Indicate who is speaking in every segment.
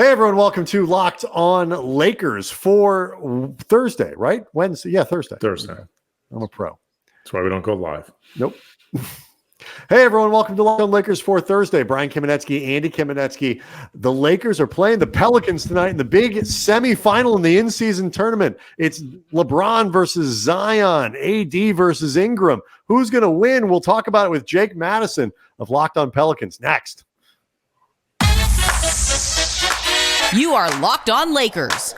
Speaker 1: Hey everyone, welcome to Locked On Lakers for Thursday, right? Wednesday? Yeah, Thursday. I'm a pro.
Speaker 2: That's why we don't go live.
Speaker 1: Nope. Hey everyone, welcome to Locked On Lakers for Thursday. Brian Kamenetsky, Andy Kamenetsky. The Lakers are playing the Pelicans tonight in the big semifinal in the in-season tournament. It's LeBron versus Zion, AD versus Ingram. Who's going to win? We'll talk about it with Jake Madison of Locked On Pelicans next.
Speaker 3: You are Locked On Lakers,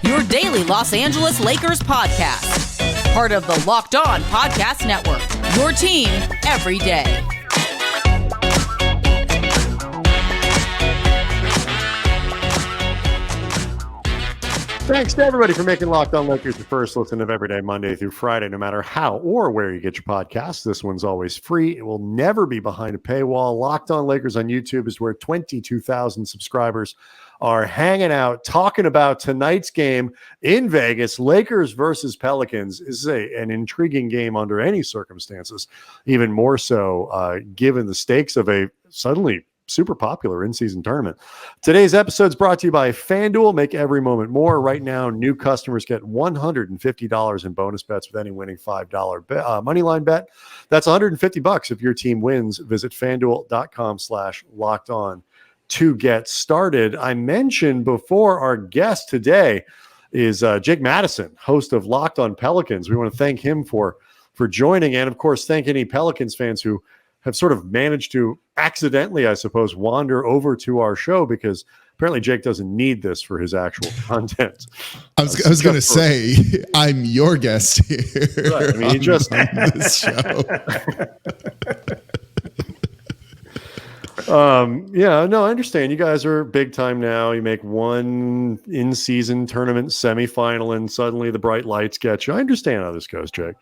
Speaker 3: your daily Los Angeles Lakers podcast. Part of the Locked On Podcast Network, your team every day.
Speaker 1: Thanks to everybody for making Locked On Lakers your first listen of every day, Monday through Friday, no matter how or where you get your podcasts. This one's always free. It will never be behind a paywall. Locked On Lakers on YouTube is where 22,000 subscribers are hanging out, talking about tonight's game in Vegas, Lakers versus Pelicans. This is an intriguing game under any circumstances, even more so given the stakes of a suddenly super popular in-season tournament. Today's episode is brought to you by FanDuel. Make every moment more. Right now, new customers get $150 in bonus bets with any winning $5 money line bet. That's $150 if your team wins. Visit FanDuel.com/lockedon to get started. I mentioned before our guest today is Jake Madison, host of Locked On Pelicans. We want to thank him for joining, and of course, thank any Pelicans fans who have sort of managed to accidentally, I suppose, wander over to our show because apparently Jake doesn't need this for his actual content.
Speaker 4: I was going to say, I'm your guest here.
Speaker 1: Right. I mean, you just
Speaker 4: on this show.
Speaker 1: Yeah, no, I understand. You guys are big time now. You make one in-season tournament semifinal, and suddenly the bright lights get you. I understand how this goes, Jake.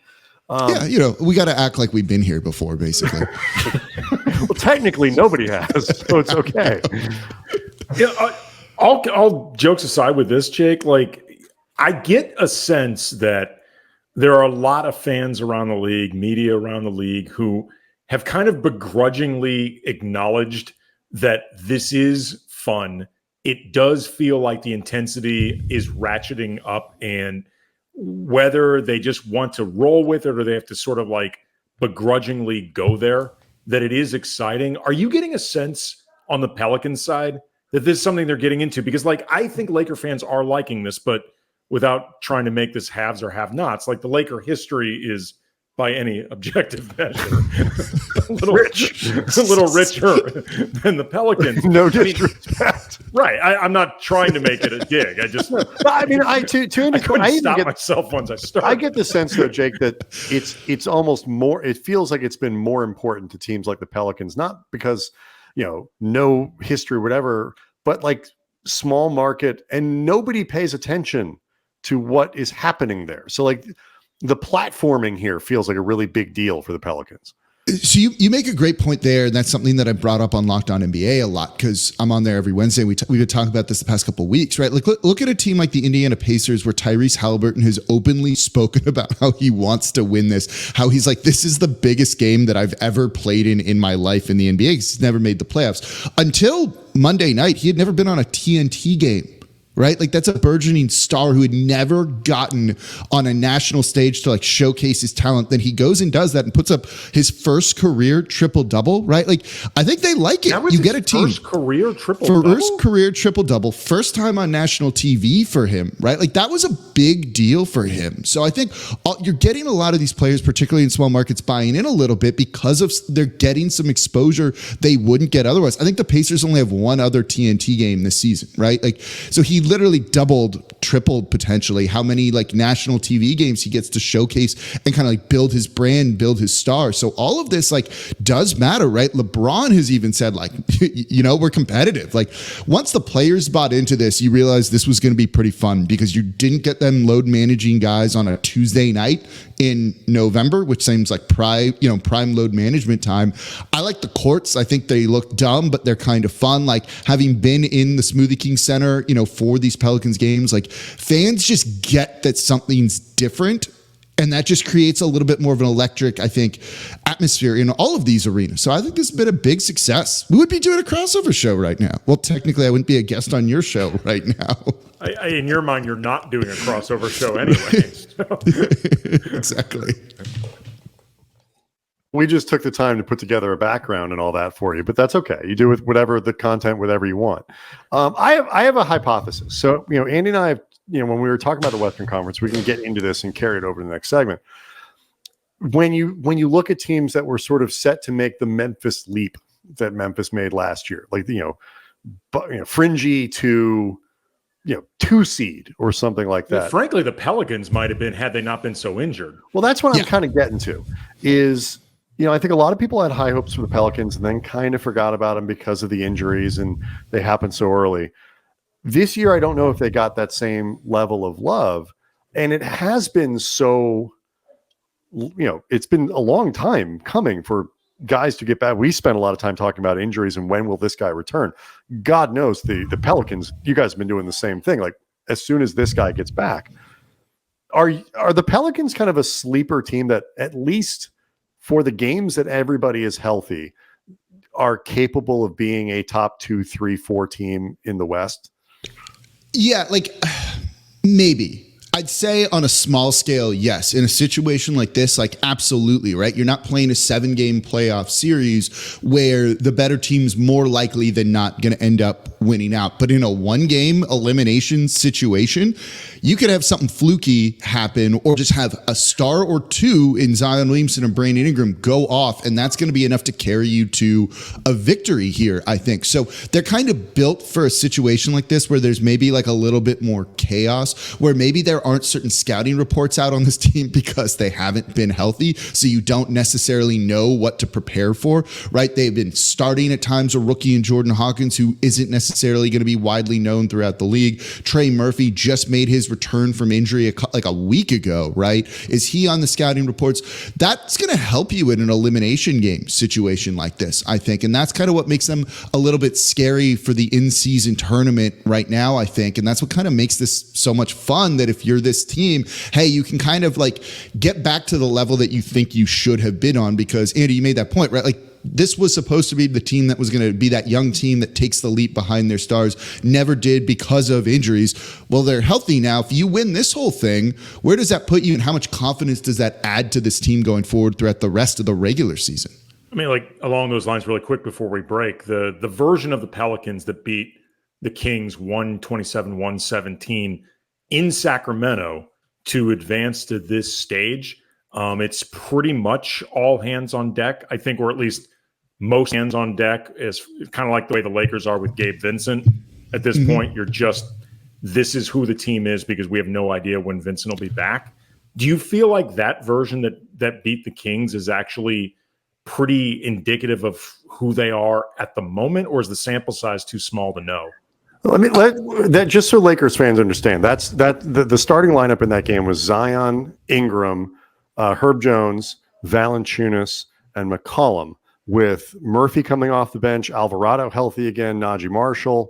Speaker 4: Yeah, we got to act like we've been here before, basically.
Speaker 1: Well, technically, nobody has, so it's okay.
Speaker 2: Yeah, all jokes aside with this, Jake, like I get a sense that there are a lot of fans around the league, media around the league, who have kind of begrudgingly acknowledged that this is fun. It does feel like the intensity is ratcheting up, and whether they just want to roll with it or they have to sort of like begrudgingly go there, that it is exciting. Are you getting a sense on the Pelicans side that this is something they're getting into? Because like, I think Laker fans are liking this, but without trying to make this haves or have nots, like the Laker history is by any objective measure a little richer than the Pelicans.
Speaker 1: No disrespect.
Speaker 2: Right. I'm not trying to make it a dig. I just,
Speaker 1: I mean, I couldn't
Speaker 2: stop myself once I started.
Speaker 1: I get the sense though, Jake, that it's almost more, it feels like it's been more important to teams like the Pelicans, not because, no history, whatever, but like small market, and nobody pays attention to what is happening there. So like the platforming here feels like a really big deal for the Pelicans.
Speaker 4: So you make a great point there, and that's something that I brought up on Locked On NBA a lot because I'm on there every Wednesday. We've been talking about this the past couple of weeks, right? Like, look at a team like the Indiana Pacers where Tyrese Halliburton has openly spoken about how he wants to win this, how he's like, this is the biggest game that I've ever played in my life in the NBA. He's never made the playoffs. Until Monday night, he had never been on a TNT game. Right? Like that's a burgeoning star who had never gotten on a national stage to like showcase his talent. Then he goes and does that and puts up his first career triple-double, right? Like I think they like it. You get a team.
Speaker 2: First career triple-double?
Speaker 4: First career triple-double. First time on national TV for him, right? Like that was a big deal for him. So I think you're getting a lot of these players, particularly in small markets, buying in a little bit because of they're getting some exposure they wouldn't get otherwise. I think the Pacers only have one other TNT game this season, right? Like, so he literally tripled potentially how many like national TV games he gets to showcase and kind of like build his brand, build his star. So all of this like does matter, right? LeBron has even said like, we're competitive. Like once the players bought into this, you realize this was going to be pretty fun because you didn't get them load managing guys on a Tuesday night in November, which seems like prime load management time. I like the courts. I think they look dumb, but they're kind of fun. Like having been in the Smoothie King Center, for these Pelicans games, like fans just get that something's different And that just creates a little bit more of an electric, I think, atmosphere in all of these arenas. So I think this has been a big success. We would be doing a crossover show right now. Well, technically, I wouldn't be a guest on your show right now.
Speaker 2: In your mind, you're not doing a crossover show anyway. So.
Speaker 4: Exactly.
Speaker 1: We just took the time to put together a background and all that for you, but that's okay. You do with whatever the content, whatever you want. I have a hypothesis. So, Andy and I have, when we were talking about the Western Conference, we can get into this and carry it over to the next segment. When you look at teams that were sort of set to make the Memphis leap that Memphis made last year, like fringy to 2 seed or something like that.
Speaker 2: Well, frankly, the Pelicans might have been had they not been so injured.
Speaker 1: Well, that's what I'm kind of getting to. Is I think a lot of people had high hopes for the Pelicans and then kind of forgot about them because of the injuries, and they happened so early. This year, I don't know if they got that same level of love, and it has been so. It's been a long time coming for guys to get back. We spent a lot of time talking about injuries and when will this guy return. God knows the Pelicans, you guys have been doing the same thing. Like as soon as this guy gets back, are the Pelicans kind of a sleeper team that at least for the games that everybody is healthy are capable of being a top 2, 3, 4 team in the West?
Speaker 4: Yeah, maybe. I'd say on a small scale, yes. In a situation like this, absolutely, right? You're not playing a 7-game playoff series where the better team's more likely than not going to end up winning out. But in a 1-game elimination situation, you could have something fluky happen or just have a star or two in Zion Williamson and Brandon Ingram go off, and that's going to be enough to carry you to a victory here, I think. So they're kind of built for a situation like this where there's maybe a little bit more chaos, where maybe there aren't certain scouting reports out on this team because they haven't been healthy. So you don't necessarily know what to prepare for, right? They've been starting at times a rookie in Jordan Hawkins, who isn't necessarily going to be widely known throughout the league. Trey Murphy just made his return from injury a week ago, right? Is he on the scouting reports? That's going to help you in an elimination game situation like this, I think. And that's kind of what makes them a little bit scary for the in-season tournament right now, I think. And that's what kind of makes this so much fun, that if you're this team, hey, you can kind of get back to the level that you think you should have been on, because Andy, you made that point, right? This was supposed to be the team that was going to be that young team that takes the leap behind their stars. Never did because of injuries. Well, they're healthy now. If you win this whole thing, where does that put you, and how much confidence does that add to this team going forward throughout the rest of the regular season?
Speaker 2: I mean, along those lines, really quick before we break, the version of the Pelicans that beat the Kings 127-117 in Sacramento to advance to this stage, it's pretty much all hands on deck, I think, or at least most hands on deck, is kind of like the way the Lakers are with Gabe Vincent. At this point, this is who the team is because we have no idea when Vincent will be back. Do you feel like that version that beat the Kings is actually pretty indicative of who they are at the moment, or is the sample size too small to know?
Speaker 1: Let that just so Lakers fans understand. The starting lineup in that game was Zion, Ingram, Herb Jones, Valenciunas, and McCollum, with Murphy coming off the bench, Alvarado healthy again, Najee Marshall,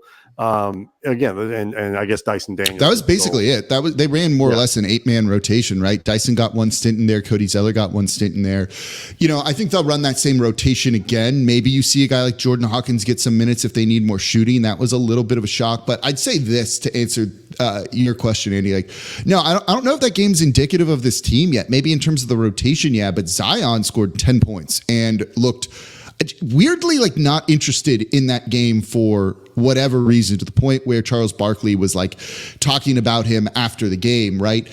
Speaker 1: again, and I guess Dyson Daniels.
Speaker 4: That was basically it. They ran more or less an 8-man rotation, right? Dyson got one stint in there. Cody Zeller got one stint in there. I think they'll run that same rotation again. Maybe you see a guy like Jordan Hawkins get some minutes if they need more shooting. That was a little bit of a shock, but I'd say this to answer your question, Andy. No, I don't know if that game's indicative of this team yet. Maybe in terms of the rotation, yeah, but Zion scored 10 points and looked weirdly not interested in that game for whatever reason, to the point where Charles Barkley was talking about him after the game, right?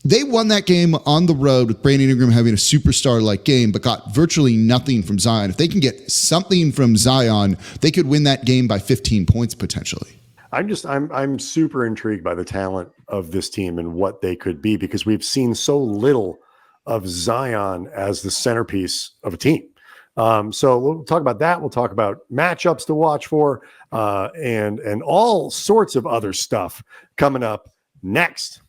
Speaker 4: They won that game on the road with Brandon Ingram having a superstar-like game, but got virtually nothing from Zion. If they can get something from Zion, they could win that game by 15 points potentially.
Speaker 1: I'm super intrigued by the talent of this team and what they could be, because we've seen so little of Zion as the centerpiece of a team. So we'll talk about that. We'll talk about matchups to watch for, and all sorts of other stuff coming up next.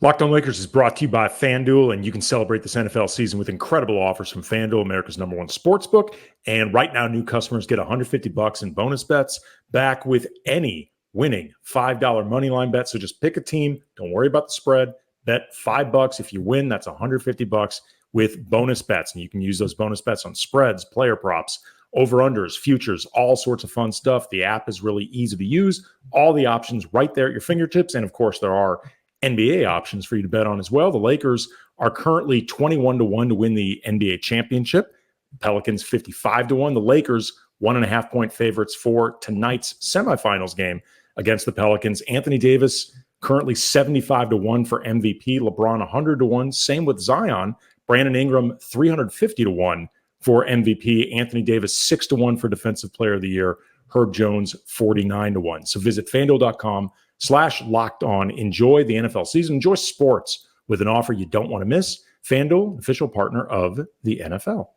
Speaker 2: Locked On Lakers is brought to you by FanDuel, and you can celebrate this NFL season with incredible offers from FanDuel, America's #1 sportsbook. And right now, new customers get $150 in bonus bets back with any winning. $5 money line bet. So just pick a team. Don't worry about the spread. Bet $5. If you win, that's $150 with bonus bets. And you can use those bonus bets on spreads, player props, over-unders, futures, all sorts of fun stuff. The app is really easy to use. All the options right there at your fingertips. And of course, there are NBA options for you to bet on as well. The Lakers are currently 21-1 to win the NBA championship. Pelicans 55-1. The Lakers 1.5 point favorites for tonight's semifinals game against the Pelicans. Anthony Davis currently 75-1 for MVP. LeBron 100-1. Same with Zion. Brandon Ingram 350-1 for MVP. Anthony Davis 6-1 for Defensive Player of the Year. Herb Jones 49-1. So visit FanDuel.com/LockedOn. Enjoy the NFL season. Enjoy sports with an offer you don't want to miss. FanDuel, official partner of the NFL.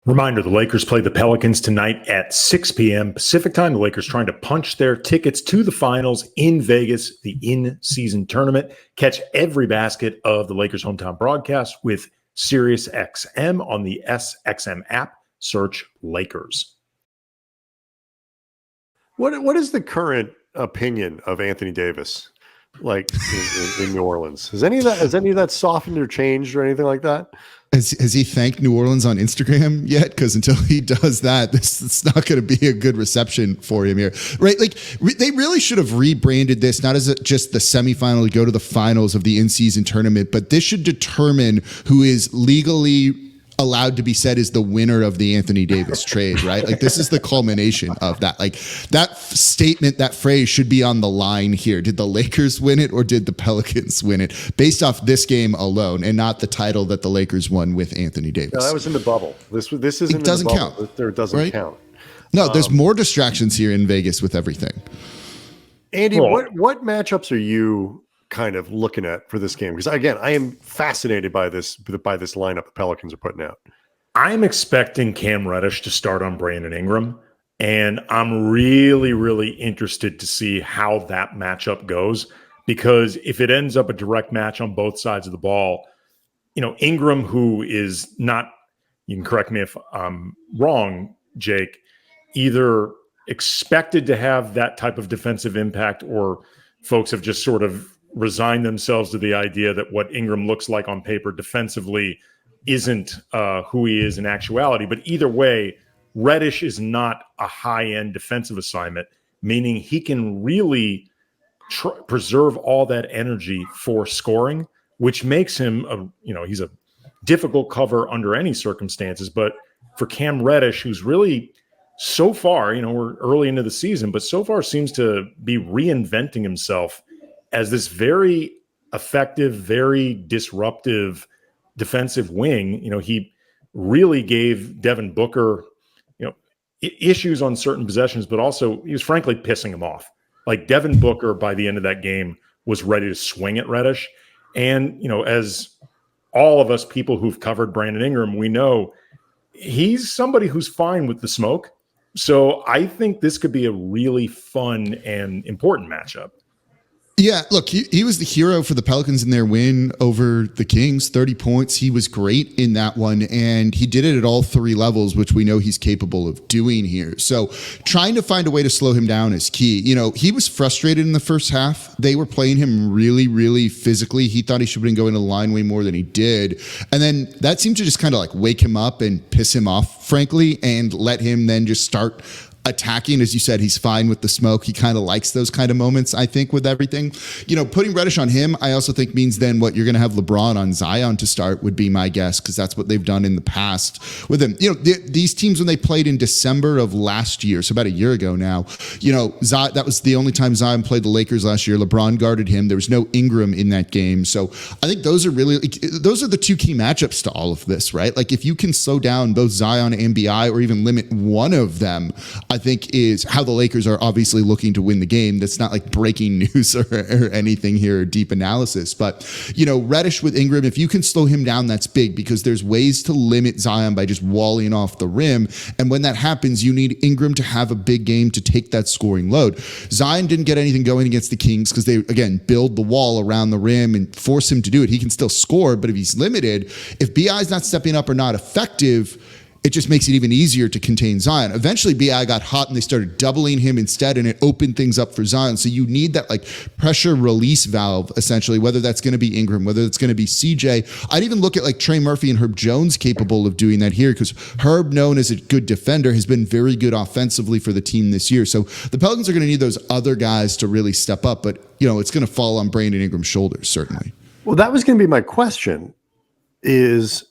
Speaker 2: Reminder, the Lakers play the Pelicans tonight at 6 p.m. Pacific time. The Lakers trying to punch their tickets to the finals in Vegas, the in-season tournament. Catch every basket of the Lakers hometown broadcast with SiriusXM on the SXM app. Search Lakers.
Speaker 1: What is the current opinion of Anthony Davis, like in New Orleans? Has any of that softened or changed or anything like that?
Speaker 4: Has he thanked New Orleans on Instagram yet? Because until he does that, it's not going to be a good reception for him here, right? Like they really should have rebranded this, not as just the semifinal to go to the finals of the in-season tournament, but this should determine who is legally allowed to be said is the winner of the Anthony Davis trade, right? Like this is the culmination of that. Like that statement, that phrase should be on the line here. Did the Lakers win it or did the Pelicans win it? Based off this game alone and not the title that the Lakers won with Anthony Davis.
Speaker 1: No, that was in the bubble. This isn't.
Speaker 4: It doesn't
Speaker 1: in the bubble.
Speaker 4: count.
Speaker 1: There doesn't
Speaker 4: right?
Speaker 1: count.
Speaker 4: No, there's more distractions here in Vegas with everything.
Speaker 1: Andy, what matchups are you kind of looking at for this game? Because again, I am fascinated by this lineup the Pelicans are putting out.
Speaker 2: I'm expecting Cam Reddish to start on Brandon Ingram, and I'm really, really interested to see how that matchup goes, because if it ends up a direct match on both sides of the ball, Ingram, who is not, you can correct me if I'm wrong, Jake, either expected to have that type of defensive impact or folks have just sort of resigned themselves to the idea that what Ingram looks like on paper defensively isn't who he is in actuality. But either way, Reddish is not a high-end defensive assignment, meaning he can really preserve all that energy for scoring, which makes him, he's a difficult cover under any circumstances. But for Cam Reddish, who's really so far, we're early into the season, but so far seems to be reinventing himself as this very effective, very disruptive defensive wing. He really gave Devin Booker, issues on certain possessions, but also he was frankly pissing him off. Like Devin Booker by the end of that game was ready to swing at Reddish. And, as all of us people who've covered Brandon Ingram, we know he's somebody who's fine with the smoke. So I think this could be a really fun and important matchup.
Speaker 4: Yeah, look, he was the hero for the Pelicans in their win over the Kings, 30 points. He was great in that one, and he did it at all three levels, which we know he's capable of doing here. So trying to find a way to slow him down is key. He was frustrated in the first half. They were playing him really, really physically. He thought he should have been going to the line way more than he did. And then that seemed to just kind of like wake him up and piss him off, frankly, and let him then just start attacking. As you said, he's fine with the smoke. He kind of likes those kind of moments, I think, with everything. Putting Reddish on him, I also think means then what you're going to have LeBron on Zion to start would be my guess, because that's what they've done in the past with him. These teams, when they played in December of last year, so about a year ago now, that was the only time Zion played the Lakers last year. LeBron guarded him. There was no Ingram in that game. So I think those are the two key matchups to all of this, right? Like if you can slow down both Zion and BI or even limit one of them, I think is how the Lakers are obviously looking to win the game. That's not like breaking news or anything here, or deep analysis. But, Reddish with Ingram, if you can slow him down, that's big, because there's ways to limit Zion by just walling off the rim. And when that happens, you need Ingram to have a big game to take that scoring load. Zion didn't get anything going against the Kings because they, again, build the wall around the rim and force him to do it. He can still score, but if he's limited, if BI's not stepping up or not effective, it just makes it even easier to contain Zion. Eventually, BI got hot and they started doubling him instead, and it opened things up for Zion. So you need that like pressure release valve, essentially, whether that's going to be Ingram, whether it's going to be CJ. I'd even look at like Trey Murphy and Herb Jones capable of doing that here, because Herb, known as a good defender, has been very good offensively for the team this year. So the Pelicans are going to need those other guys to really step up, but it's going to fall on Brandon Ingram's shoulders, certainly.
Speaker 1: Well, that was going to be my question, is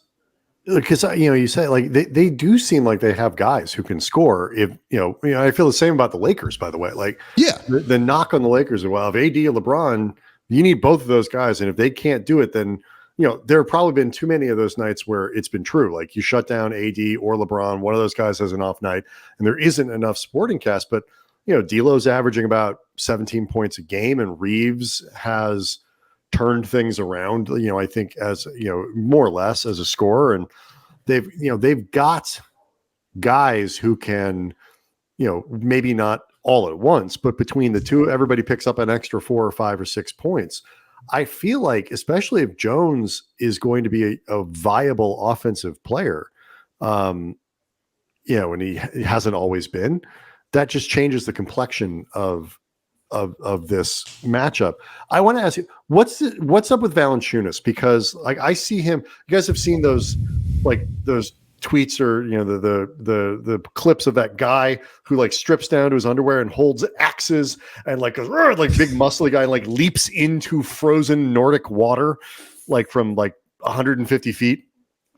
Speaker 1: because you say like they do seem like they have guys who can score. If I feel the same about the Lakers, by the way. Like,
Speaker 4: yeah,
Speaker 1: the knock on the Lakers is, well, if AD or LeBron, you need both of those guys, and if they can't do it, then there have probably been too many of those nights where it's been true. Like, you shut down AD or LeBron, one of those guys has an off night, and there isn't enough supporting cast. But D'Lo's averaging about 17 points a game, and Reeves has turned things around, I think, as more or less as a scorer, and they've got guys who can, maybe not all at once, but between the two, everybody picks up an extra 4 or 5 or 6 points. I feel like, especially if Jones is going to be a viable offensive player, and he hasn't always been, that just changes the complexion of this matchup. I want to ask you, what's up with Valenciunas? Because like, I see him, you guys have seen those tweets or the clips of that guy who like strips down to his underwear and holds axes and like goes, like big muscly guy, and like leaps into frozen Nordic water like from like 150 feet.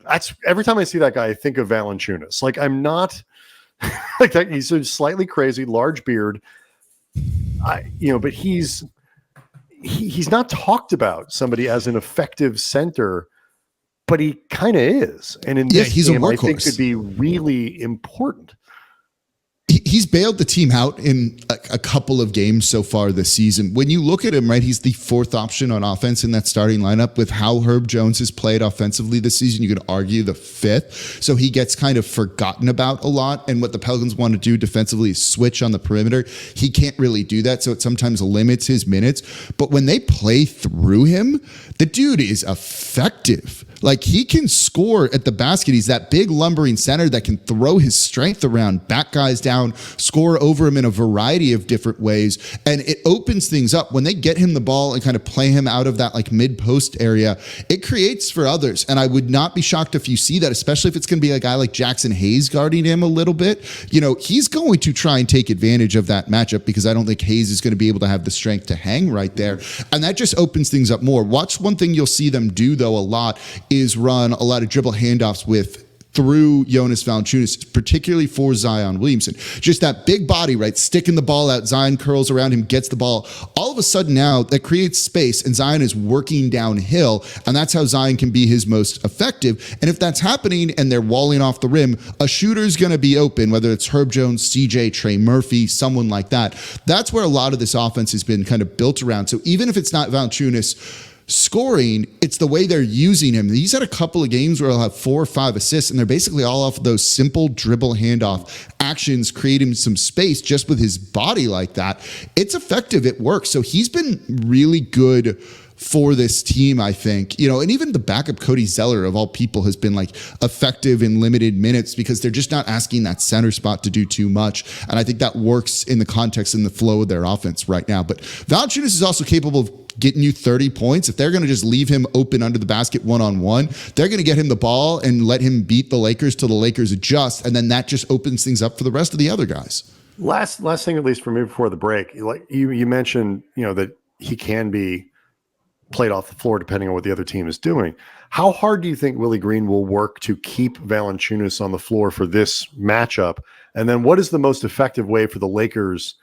Speaker 1: That's every time I see that guy, I think of Valenciunas. Like, I'm not like that. He's slightly crazy, large beard. But he's not talked about somebody as an effective center, but he kind of is. And in this
Speaker 4: he's
Speaker 1: game,
Speaker 4: a workhorse.
Speaker 1: I think could be really important.
Speaker 4: He's bailed the team out in a couple of games so far this season. When you look at him, right, he's the 4th option on offense in that starting lineup. With how Herb Jones has played offensively this season, you could argue the 5th. So he gets kind of forgotten about a lot. And what the Pelicans want to do defensively is switch on the perimeter. He can't really do that, so it sometimes limits his minutes. But when they play through him, the dude is effective. Like, he can score at the basket. He's that big lumbering center that can throw his strength around, back guys down, score over him in a variety of different ways. And it opens things up. When they get him the ball and kind of play him out of that like mid-post area, it creates for others. And I would not be shocked if you see that, especially if it's going to be a guy like Jackson Hayes guarding him a little bit. He's going to try and take advantage of that matchup, because I don't think Hayes is going to be able to have the strength to hang right there. And that just opens things up more. Watch one thing you'll see them do, though, a lot is run a lot of dribble handoffs through Jonas Valenciunas, particularly for Zion Williamson. Just that big body, right? Sticking the ball out. Zion curls around him, gets the ball. All of a sudden now that creates space, and Zion is working downhill, and that's how Zion can be his most effective. And if that's happening and they're walling off the rim, a shooter's going to be open, whether it's Herb Jones, CJ, Trey Murphy, someone like that. That's where a lot of this offense has been kind of built around. So even if it's not Valenciunas scoring, it's the way they're using him. He's had a couple of games where he'll have 4 or 5 assists, and they're basically all off of those simple dribble handoff actions, creating some space just with his body like that. It's effective. It works. So he's been really good for this team, I think. And even the backup Cody Zeller, of all people, has been like effective in limited minutes, because they're just not asking that center spot to do too much. And I think that works in the context and the flow of their offense right now. But Valanciunas is also capable of getting you 30 points. If they're going to just leave him open under the basket one-on-one, they're going to get him the ball and let him beat the Lakers till the Lakers adjust. And then that just opens things up for the rest of the other guys.
Speaker 1: Last thing, at least for me before the break, like you mentioned, that he can be played off the floor depending on what the other team is doing. How hard do you think Willie Green will work to keep Valanciunas on the floor for this matchup? And then what is the most effective way for the Lakers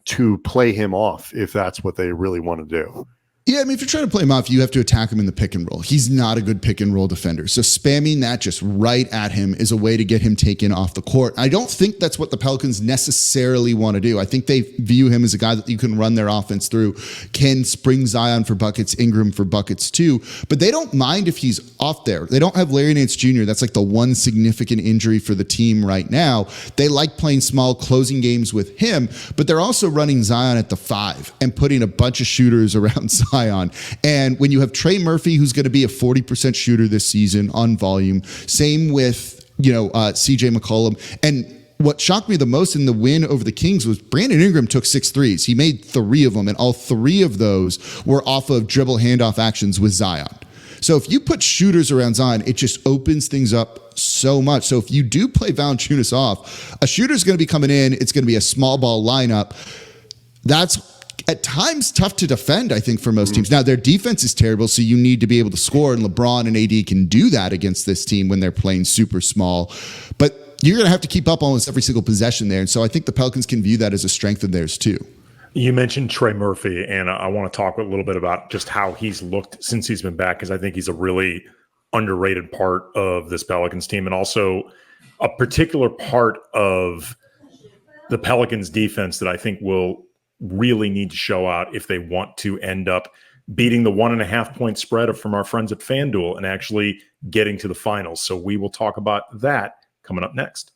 Speaker 1: to play him off, if that's what they really want to do?
Speaker 4: Yeah, I mean, if you're trying to play him off, you have to attack him in the pick and roll. He's not a good pick and roll defender. So spamming that just right at him is a way to get him taken off the court. I don't think that's what the Pelicans necessarily want to do. I think they view him as a guy that you can run their offense through, can spring Zion for buckets, Ingram for buckets too, but they don't mind if he's off there. They don't have Larry Nance Jr. That's like the one significant injury for the team right now. They like playing small closing games with him, but they're also running Zion at the 5 and putting a bunch of shooters around Zion. And when you have Trey Murphy, who's going to be a 40% shooter this season on volume, same with CJ McCollum. And what shocked me the most in the win over the Kings was Brandon Ingram took 6 threes. He made 3 of them, and all 3 of those were off of dribble handoff actions with Zion. So if you put shooters around Zion, it just opens things up so much. So if you do play Valenciunas off, a shooter's going to be coming in. It's going to be a small ball lineup. That's at times tough to defend, I think, for most teams. Now, their defense is terrible, so you need to be able to score, and LeBron and AD can do that against this team when they're playing super small. But you're going to have to keep up almost every single possession there. And so I think the Pelicans can view that as a strength of theirs too.
Speaker 2: You mentioned Trey Murphy, and I want to talk a little bit about just how he's looked since he's been back, because I think he's a really underrated part of this Pelicans team, and also a particular part of the Pelicans defense that I think will really need to show out if they want to end up beating the 1.5 point spread from our friends at FanDuel and actually getting to the finals. So we will talk about that coming up next.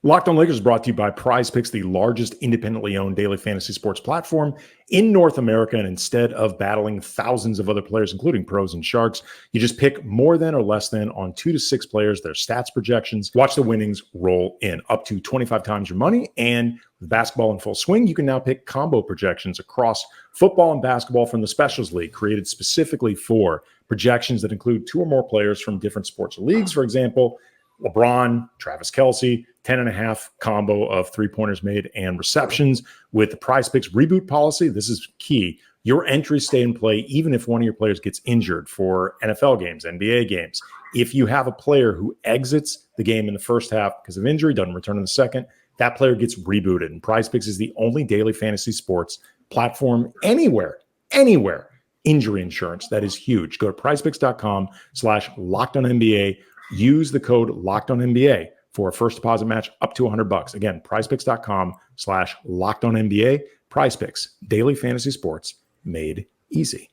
Speaker 2: Locked on Lakers is brought to you by Prize Picks, the largest independently owned daily fantasy sports platform in North America. And instead of battling thousands of other players, including pros and sharks, you just pick more than or less than on 2 to 6 players, their stats projections, watch the winnings roll in up to 25 times your money. And with basketball in full swing, you can now pick combo projections across football and basketball from the Specials League, created specifically for projections that include 2 or more players from different sports or leagues. For example, LeBron, Travis Kelce, 10.5 combo of 3-pointers made and receptions. With the Prize Picks reboot policy, this is key. Your entries stay in play even if one of your players gets injured for NFL games, NBA games. If you have a player who exits the game in the first half because of injury, doesn't return in the second, that player gets rebooted. And Prize Picks is the only daily fantasy sports platform anywhere, injury insurance. That is huge. Go to prizepicks.com/LockedOnNBA. Use the code LockedOnNBA for a first deposit match up to $100. Again, prizepicks.com/LockedOnNBA. Prize Picks, daily fantasy sports made easy.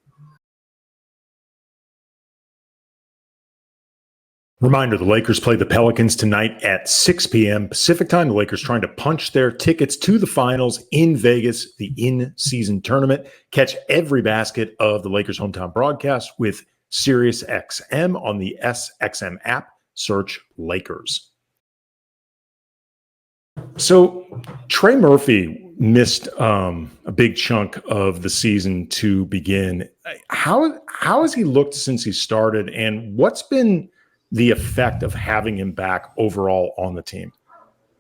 Speaker 2: Reminder, the Lakers play the Pelicans tonight at 6 p.m. Pacific time. The Lakers trying to punch their tickets to the finals in Vegas, the in-season tournament. Catch every basket of the Lakers hometown broadcast with SiriusXM on the SXM app. Search Lakers. So Trey Murphy missed a big chunk of the season to begin. How has he looked since he started, and what's been the effect of having him back overall on the team?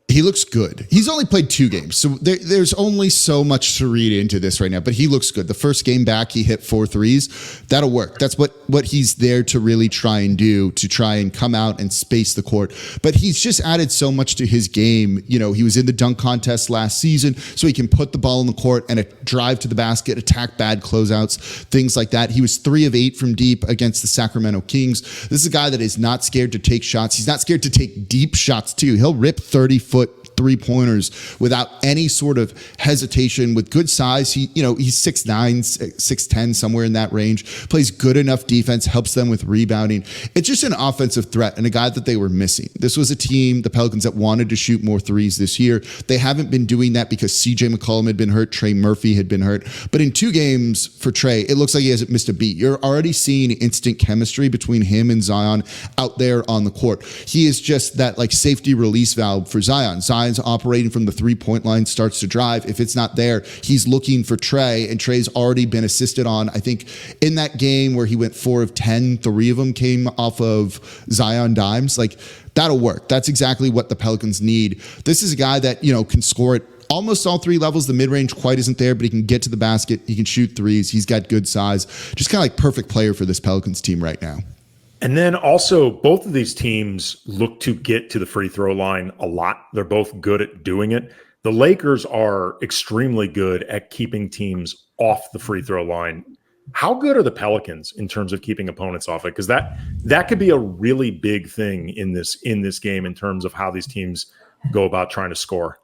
Speaker 4: He looks good. He's only played 2 games, so there's only so much to read into this right now, but he looks good. The first game back, he hit 4 threes. That'll work. That's what he's there to really try and do, to try and come out and space the court. But he's just added so much to his game. You know, he was in the dunk contest last season, so he can put the ball in the court and drive to the basket, attack bad closeouts, things like that. He was 3 of 8 from deep against the Sacramento Kings. This is a guy that is not scared to take shots. He's not scared to take deep shots, too. He'll rip 30-foot 3-pointers without any sort of hesitation, with good size. He's 6'9", 6'10", somewhere in that range, plays good enough defense, helps them with rebounding. It's just an offensive threat and a guy that they were missing. This was a team, the Pelicans, that wanted to shoot more threes this year. They haven't been doing that because CJ McCollum had been hurt, Trey Murphy had been hurt. But in 2 games for Trey, it looks like he hasn't missed a beat. You're already seeing instant chemistry between him and Zion out there on the court. He is just that safety release valve for Zion. Zion's operating from the 3-point line, starts to drive. If it's not there, he's looking for Trey, and Trey's already been assisted on. I think in that game where he went 4 of 10, 3 of them came off of Zion dimes. That'll work. That's exactly what the Pelicans need. This is a guy that, can score at almost all 3 levels. The mid-range quite isn't there, but he can get to the basket. He can shoot threes. He's got good size. Just kind of perfect player for this Pelicans team right now.
Speaker 2: And then also, both of these teams look to get to the free throw line a lot. They're both good at doing it. The Lakers are extremely good at keeping teams off the free throw line. How good are the Pelicans in terms of keeping opponents off it? Because that could be a really big thing in this game in terms of how these teams go about trying to score.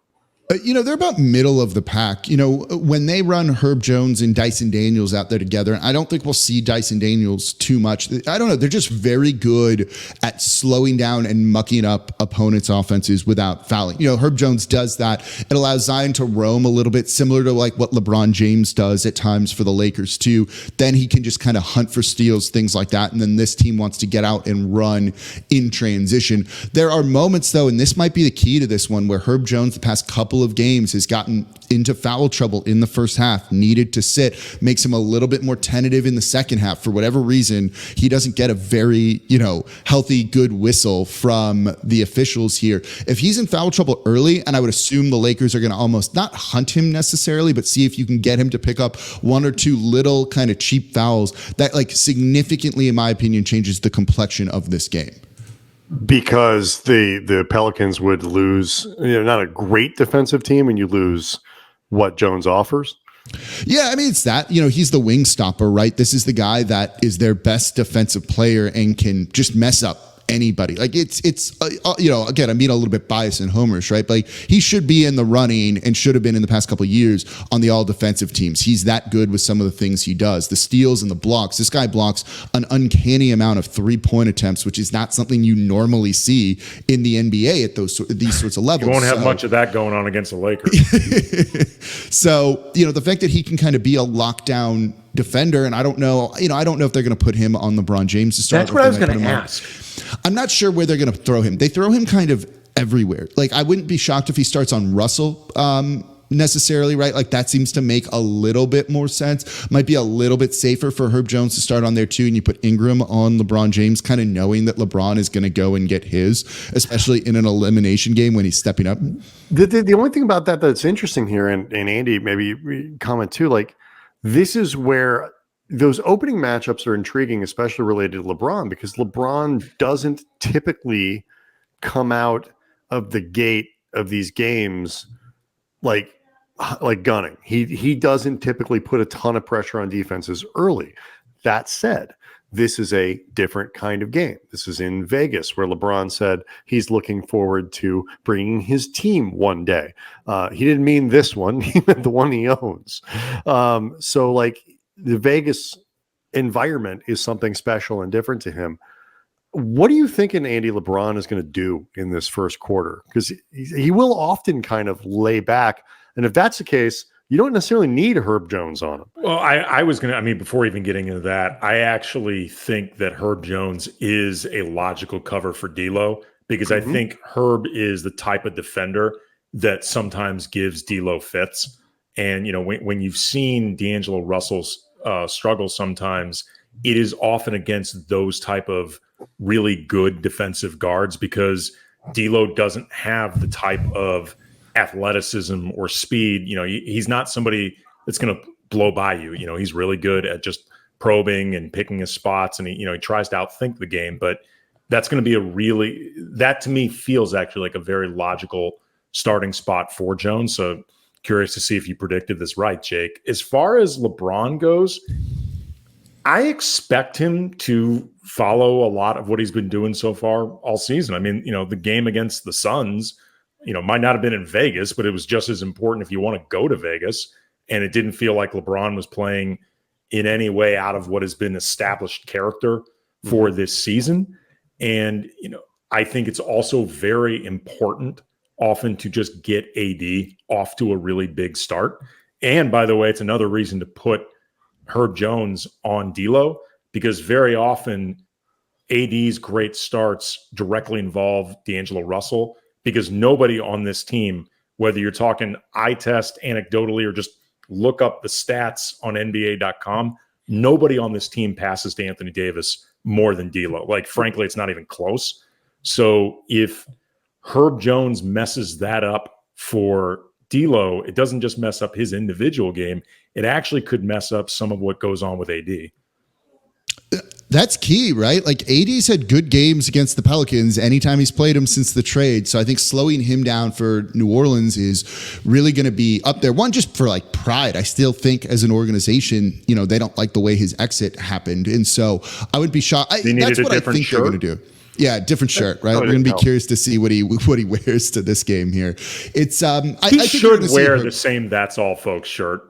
Speaker 4: They're about middle of the pack. When they run Herb Jones and Dyson Daniels out there together, I don't think we'll see Dyson Daniels too much. I don't know. They're just very good at slowing down and mucking up opponents' offenses without fouling. Herb Jones does that. It allows Zion to roam a little bit, similar to like what LeBron James does at times for the Lakers too. Then he can just kind of hunt for steals, things like that. And then this team wants to get out and run in transition. There are moments though, and this might be the key to this one, where Herb Jones the past couple of games has gotten into foul trouble in the first half, needed to sit, makes him a little bit more tentative in the second half. For whatever reason, he doesn't get a very, healthy, good whistle from the officials here. If he's in foul trouble early, and I would assume the Lakers are going to almost not hunt him necessarily, but see if you can get him to pick up one or two little kind of cheap fouls, that like significantly, in my opinion, changes the complexion of this game.
Speaker 1: Because the Pelicans would lose, not a great defensive team, and you lose what Jones offers.
Speaker 4: Yeah, I mean, it's that, he's the wing stopper, right? This is the guy that is their best defensive player and can just mess up anybody. Like it's again, I'm being a little bit biased and homerish, right? But like, he should be in the running and should have been in the past couple of years on the all defensive teams. He's that good with some of the things he does, the steals and the blocks. This guy blocks an uncanny amount of 3-point attempts, which is not something you normally see in the NBA at these sorts of levels.
Speaker 2: You won't have much of that going on against the Lakers.
Speaker 4: So, the fact that he can kind of be a lockdown defender, and I don't know if they're going to put him on LeBron James to start.
Speaker 2: That's what I was going to ask.
Speaker 4: I'm not sure where they're going to throw him. They throw him kind of everywhere. Like, I wouldn't be shocked if he starts on Russell necessarily, right? Like, that seems to make a little bit more sense. Might be a little bit safer for Herb Jones to start on there too, and you put Ingram on LeBron James, kind of knowing that LeBron is going to go and get his, especially in an elimination game when he's stepping up.
Speaker 1: The only thing about that's interesting here, and Andy, maybe comment too, like, this is where those opening matchups are intriguing, especially related to LeBron, because LeBron doesn't typically come out of the gate of these games like gunning. He doesn't typically put a ton of pressure on defenses early. That said, this is a different kind of game. This is in Vegas, where LeBron said he's looking forward to bringing his team one day. He didn't mean this one. He meant the one he owns. So, like, the Vegas environment is something special and different to him. What are you thinking Andy LeBron is going to do in this first quarter? Because he will often kind of lay back. And if that's the case, you don't necessarily need Herb Jones on him.
Speaker 2: Well, I was going to, before even getting into that, I actually think that Herb Jones is a logical cover for D'Lo, because I think Herb is the type of defender that sometimes gives D'Lo fits. And, when you've seen D'Angelo Russell's struggle sometimes, it is often against those type of really good defensive guards, because D'Lo doesn't have the type of athleticism or speed. He's not somebody that's going to blow by you. He's really good at just probing and picking his spots, and he tries to outthink the game. But that's going to be that to me feels actually like a very logical starting spot for Jones. So curious to see if you predicted this right, Jake. As far as LeBron goes, I expect him to follow a lot of what he's been doing so far all season. The game against the Suns, might not have been in Vegas, but it was just as important if you want to go to Vegas. And it didn't feel like LeBron was playing in any way out of what has been established character for this season. And, I think it's also very important often to just get AD off to a really big start. And by the way, it's another reason to put Herb Jones on D'Lo, because very often AD's great starts directly involve D'Angelo Russell, because nobody on this team, whether you're talking eye test anecdotally or just look up the stats on NBA.com, nobody on this team passes to Anthony Davis more than D'Lo. Like, frankly, it's not even close. So if Herb Jones messes that up for D'Lo, it doesn't just mess up his individual game. It actually could mess up some of what goes on with AD.
Speaker 4: That's key, right? Like, AD's had good games against the Pelicans anytime he's played them since the trade. So I think slowing him down for New Orleans is really going to be up there. One, just for like pride. I still think as an organization, they don't like the way his exit happened. And so I would be shocked. That's what I think they're going to do. Yeah, different shirt, right? We're going to be curious to see what he wears to this game here. It's
Speaker 2: he should wear the same "That's All, Folks" shirt.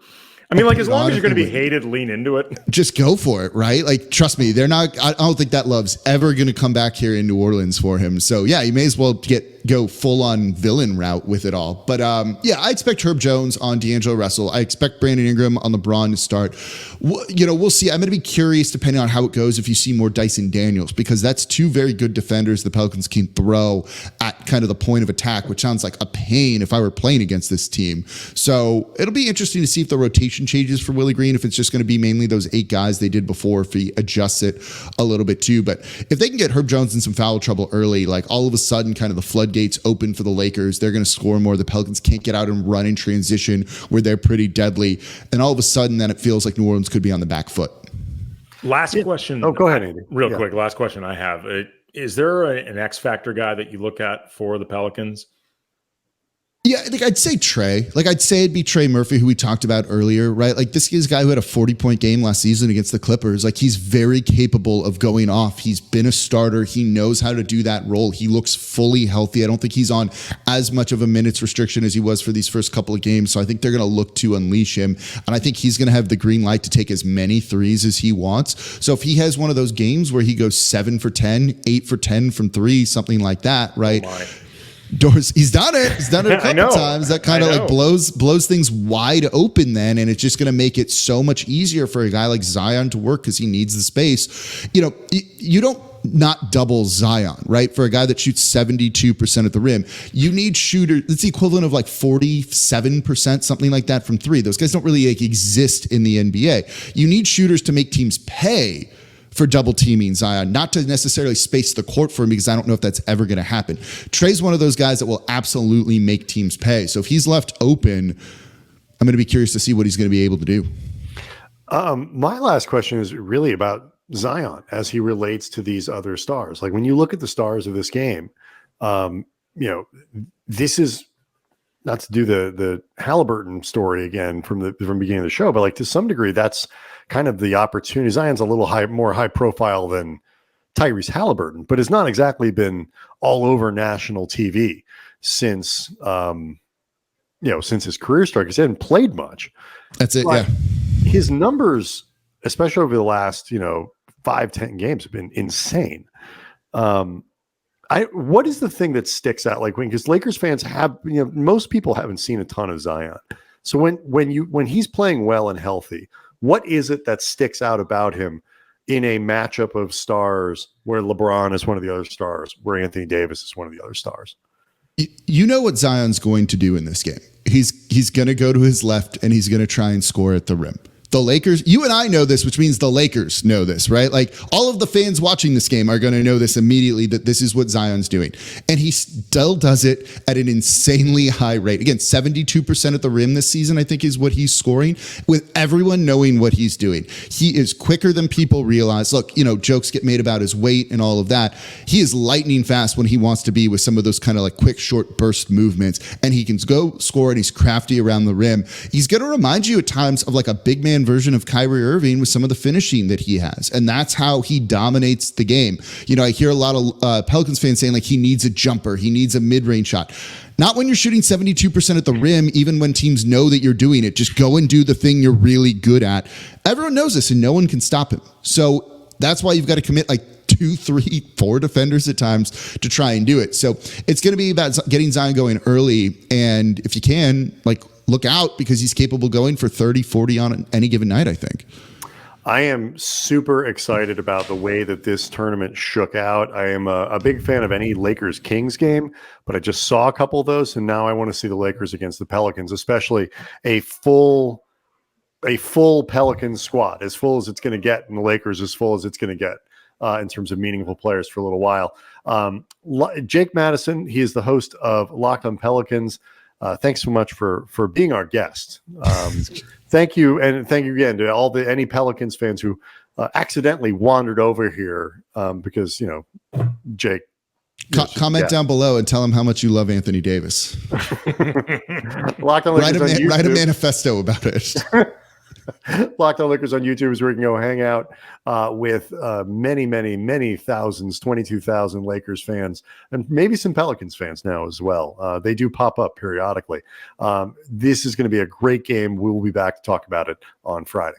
Speaker 2: I mean, like, as long as you're going to be hated, lean into it.
Speaker 4: Just go for it, right? Like, trust me, they're not. I don't think that love's ever going to come back here in New Orleans for him. So yeah, you may as well go full on villain route with it all. But yeah, I expect Herb Jones on D'Angelo Russell. I expect Brandon Ingram on LeBron to start. We'll see. I'm going to be curious depending on how it goes if you see more Dyson Daniels, because that's two very good defenders the Pelicans can throw at kind of the point of attack, which sounds like a pain if I were playing against this team. So it'll be interesting to see if the rotation changes for Willie Green, if it's just going to be mainly those 8 guys they did before, if he adjusts it a little bit too. But if they can get Herb Jones in some foul trouble early, like all of a sudden kind of the floodgates open for the Lakers, they're going to score more. The Pelicans can't get out and run in transition where they're pretty deadly. And all of a sudden then it feels like New Orleans could be on the back foot.
Speaker 2: Last question.
Speaker 1: Oh, go ahead, Andy.
Speaker 2: Real quick. Last question I have. Is there an X factor guy that you look at for the Pelicans?
Speaker 4: Yeah, I think I'd say Trey. Like, I'd say it'd be Trey Murphy, who we talked about earlier, right? Like, this is a guy who had a 40-point game last season against the Clippers. Like, he's very capable of going off. He's been a starter. He knows how to do that role. He looks fully healthy. I don't think he's on as much of a minutes restriction as he was for these first couple of games. So I think they're going to look to unleash him. And I think he's going to have the green light to take as many threes as he wants. So if he has one of those games where he goes 7 for 10, 8 for 10 from 3, something like that, right?
Speaker 2: Oh,
Speaker 4: He's done it. He's done it a couple times. That kind of like blows things wide open then, and it's just going to make it so much easier for a guy like Zion to work because he needs the space. You don't not double Zion, right? For a guy that shoots 72% at the rim, you need shooters. It's the equivalent of like 47%, something like that from 3. Those guys don't really exist in the NBA. You need shooters to make teams pay for double teaming Zion, not to necessarily space the court for him, because I don't know if that's ever going to happen. Trey's one of those guys that will absolutely make teams pay. So if he's left open, I'm going to be curious to see what he's going to be able to do.
Speaker 1: My last question is really about Zion as he relates to these other stars. Like, when you look at the stars of this game, this is not to do the Halliburton story again from beginning of the show, but like to some degree, that's kind of the opportunity. Zion's a little more high profile than Tyrese Halliburton, but has not exactly been all over national TV since his career started. He hasn't played much.
Speaker 4: That's it.
Speaker 1: But
Speaker 4: yeah.
Speaker 1: His numbers, especially over the last 5-10 games, have been insane. What is the thing that sticks out? Like, because Lakers fans have, most people haven't seen a ton of Zion. So when he's playing well and healthy, what is it that sticks out about him in a matchup of stars where LeBron is one of the other stars, where Anthony Davis is one of the other stars?
Speaker 4: You know what Zion's going to do in this game. He's going to go to his left and he's going to try and score at the rim. The Lakers, you and I know this, which means the Lakers know this, right? Like, all of the fans watching this game are going to know this immediately, that this is what Zion's doing. And he still does it at an insanely high rate. Again, 72% at the rim this season, I think, is what he's scoring, with everyone knowing what he's doing. He is quicker than people realize. Look, jokes get made about his weight and all of that. He is lightning fast when he wants to be with some of those kind of like quick, short burst movements. And he can go score, and he's crafty around the rim. He's going to remind you at times of like a big man version of Kyrie Irving with some of the finishing that he has. And that's how he dominates the game. I hear a lot of Pelicans fans saying like he needs a jumper, he needs a mid-range shot. Not when you're shooting 72% at the rim, even when teams know that you're doing it. Just go and do the thing you're really good at. Everyone knows this, and no one can stop him. So that's why you've got to commit like 2, 3, 4 defenders at times to try and do it. So it's going to be about getting Zion going early. And if you can, like, look out, because he's capable going for 30, 40 on any given night, I think.
Speaker 1: I am super excited about the way that this tournament shook out. I am a big fan of any Lakers-Kings game, but I just saw a couple of those, and now I want to see the Lakers against the Pelicans, especially a full Pelicans squad, as full as it's going to get, and the Lakers as full as it's going to get in terms of meaningful players for a little while. Jake Madison, he is the host of Locked on Pelicans. Thanks so much for being our guest. Thank you, and thank you again to any Pelicans fans who accidentally wandered over here because Jake.
Speaker 4: Comment down below and tell him how much you love Anthony Davis.
Speaker 1: Locked on Lakers on YouTube.
Speaker 4: Write a manifesto about it.
Speaker 1: Locked On Lakers on YouTube is where you can go hang out with many thousands, 22,000 Lakers fans, and maybe some Pelicans fans now as well. They do pop up periodically. This is going to be a great game. We will be back to talk about it on Friday.